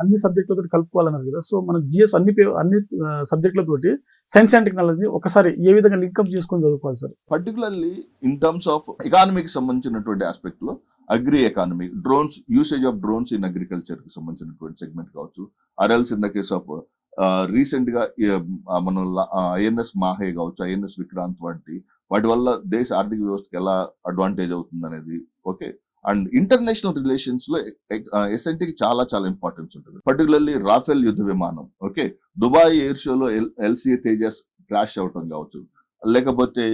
అన్ని సబ్జెక్టులతో కలుపుకోవాలన్నారు కదా. సో మనం జిఎస్ అన్ని సబ్జెక్టులతోటి సైన్స్ అండ్ టెక్నాలజీ ఒకసారి ఏ విధంగా లింకప్ చేసుకొని చదువుకోవాలి sir? Particularly in terms of ఎకానమీకి సంబంధించినటువంటి ఆస్పెక్ట్ లో agri economy, drones, usage of drones in agriculture కి సంబంధించినటువంటి సెగ్మెంట్ కావచ్చు, ఆర్ఎల్స్ in the case of recent గా మనం ఐఎన్ఎస్ మాహే కావచ్చు, ఐఎన్ఎస్ విక్రాంత్ వంటి వాటి వల్ల దేశ ఆర్థిక వ్యవస్థకి ఎలా అడ్వాంటేజ్ అవుతుంది అనేది. ఓకే, అండ్ ఇంటర్నేషనల్ రిలేషన్స్ లో ఎస్ఎన్టీకి చాలా చాలా ఇంపార్టెన్స్ ఉంటుంది. పర్టికులర్లీ రాఫెల్ యుద్ధ విమానం, ఓకే, దుబాయ్ ఎయిర్ షోలో ఎల్సిఏ తేజస్ క్రాష్ అవటం కావచ్చు, లేకపోతే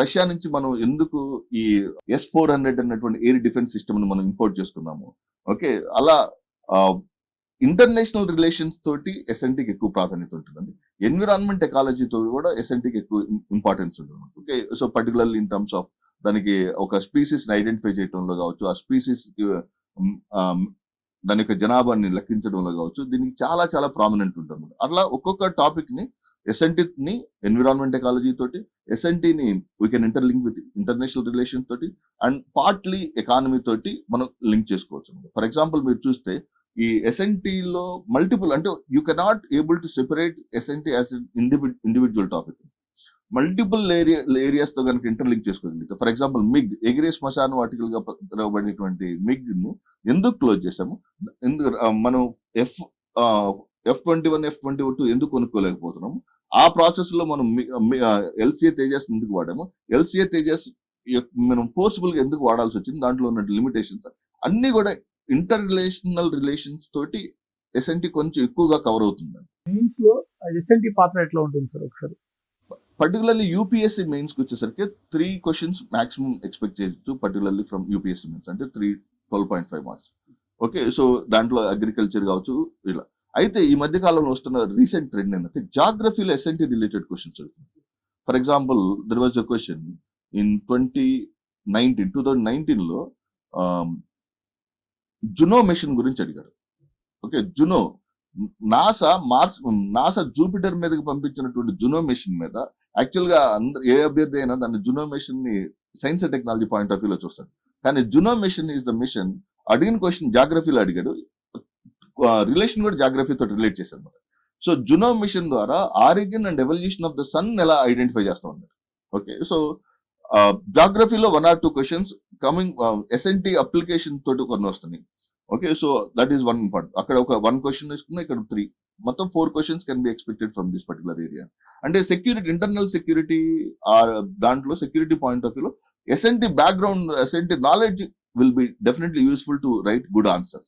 రష్యా నుంచి మనం ఎందుకు ఈ S-400 అన్నటువంటి ఎయిర్ డిఫెన్స్ సిస్టమ్ ని మనం ఇంపోర్ట్ చేసుకున్నాము. ఓకే, అలా ఇంటర్నేషనల్ రిలేషన్స్ తోటి ఎస్ఎన్టీకి ఎక్కువ ప్రాధాన్యత ఉంటుందండి. ఎన్విరాన్మెంట్ ఎకాలజీ తోటి కూడా ఎస్ఎన్టీకి ఎక్కువ ఇంపార్టెన్స్ ఉంటుంది. Okay, so particularly in terms of దానికి ఒక స్పీసీస్ ని ఐడెంటిఫై చేయడంలో కావచ్చు, ఆ స్పీసీస్ దాని యొక్క జనాభాని లెక్కించడంలో కావచ్చు, దీనికి చాలా చాలా ప్రామినెంట్ ఉంటుంది. అట్లా ఒక్కొక్క టాపిక్ ని ఎస్ఎన్టీని ఎన్విరాన్మెంట్ ఎకాలజీ తోటి, ఎస్ఎన్టీని we can interlink with international relations తోటి, అండ్ పార్ట్లీ ఎకానమీ తోటి మనం లింక్ చేసుకోవచ్చు. ఫర్ ఎగ్జాంపుల్ మీరు చూస్తే ఈ ఎస్ఎన్టీలో మల్టిపుల్, అంటే you cannot able to separate SNT as individual topic. Multiple areas తో కనుక ఇంటర్లింక్ చేసుకోగలిగితే, ఫర్ ఎగ్జాంపుల్ మిగ్, ఎగిరే శ్మశానం ఆర్టికల్ గా పిలువబడినటువంటి మిగ్ ని ఎందుకు క్లోజ్ చేశాము, ఎందుకు మనం F-21, F-22 ఎందుకు కొనుక్కోలేకపోతున్నాము, ఆ ప్రాసెస్ లో మనం ఎల్సిఏ తేజస్ ఎందుకు వాడాము, ఎల్సిఏ తేజస్ మనం ఫోర్స్ఫుల్ గా ఎందుకు వాడాల్సి వచ్చింది, దాంట్లో ఉన్న లిమిటేషన్స్ అన్ని కూడా ఇంటర్ రిలేషన్స్ తోటి ఎస్ఎన్టీ కొంచెం ఎక్కువగా కవర్ అవుతుంది. మెయిన్స్ లో ఎస్ఎన్టీ పాత్ర ఎట్లా ఉంటుంది సార్ ఒకసారి? పర్టికులర్లీ యూపీఎస్సీ మెయిన్స్ కి వచ్చేసరికి 3 క్వశ్చన్స్ మాక్సిమం ఎక్స్పెక్ట్ చేయొచ్చు, పర్టికులర్లీ ఫ్రమ్ యూపీఎస్సీ మెయిన్స్, అంటే 12.5 మార్క్స్. ఓకే, సో దాంట్లో అగ్రికల్చర్ కావచ్చు ఇలా. అయితే ఈ మధ్య కాలంలో వస్తున్న రీసెంట్ ట్రెండ్ ఏంటంటే జాగ్రఫీలో ఎస్ఎన్టీ రిలేటెడ్ క్వశ్చన్స్ అవుతుంది. For example there was a question in 2019 లో జునో మిషన్ గురించి అడిగారు. ఓకే, జునో నాసా జూపిటర్ మీదకి పంపించినటువంటి జునో మిషన్ మీద యాక్చువల్ గా ఏ అభ్యర్థి అయినా దాన్ని జునో మిషన్ ని science and technology point of వ్యూలో చూస్తాడు. కానీ Juno mission is the mission. అడిగిన క్వశ్చన్ జాగ్రఫీలో అడిగాడు, రిలేషన్ కూడా జాగ్రఫీతో రిలేట్ చేశారు. సో జునో మిషన్ ద్వారా origin and evolution of the sun ఎలా ఐడెంటిఫై చేస్తా ఉన్నారు. ఓకే, సో జాగ్రఫీలో 1 or 2 questions coming SNT application తోటి కొన్ని వస్తున్నాయి. Okay, so that is 1 part. అక్కడ ఒక 1 క్వశ్చన్ ఇస్తున్నా, ఇక్కడ 3, మొత్తం 4 questions can be expected from this particular area. అంటే సెక్యూరిటీ, ఇంటర్నల్ సెక్యూరిటీ, దాంట్లో సెక్యూరిటీ పాయింట్ ఆఫ్ వ్యూలో SNT background, SNT knowledge will be definitely useful to write good answers.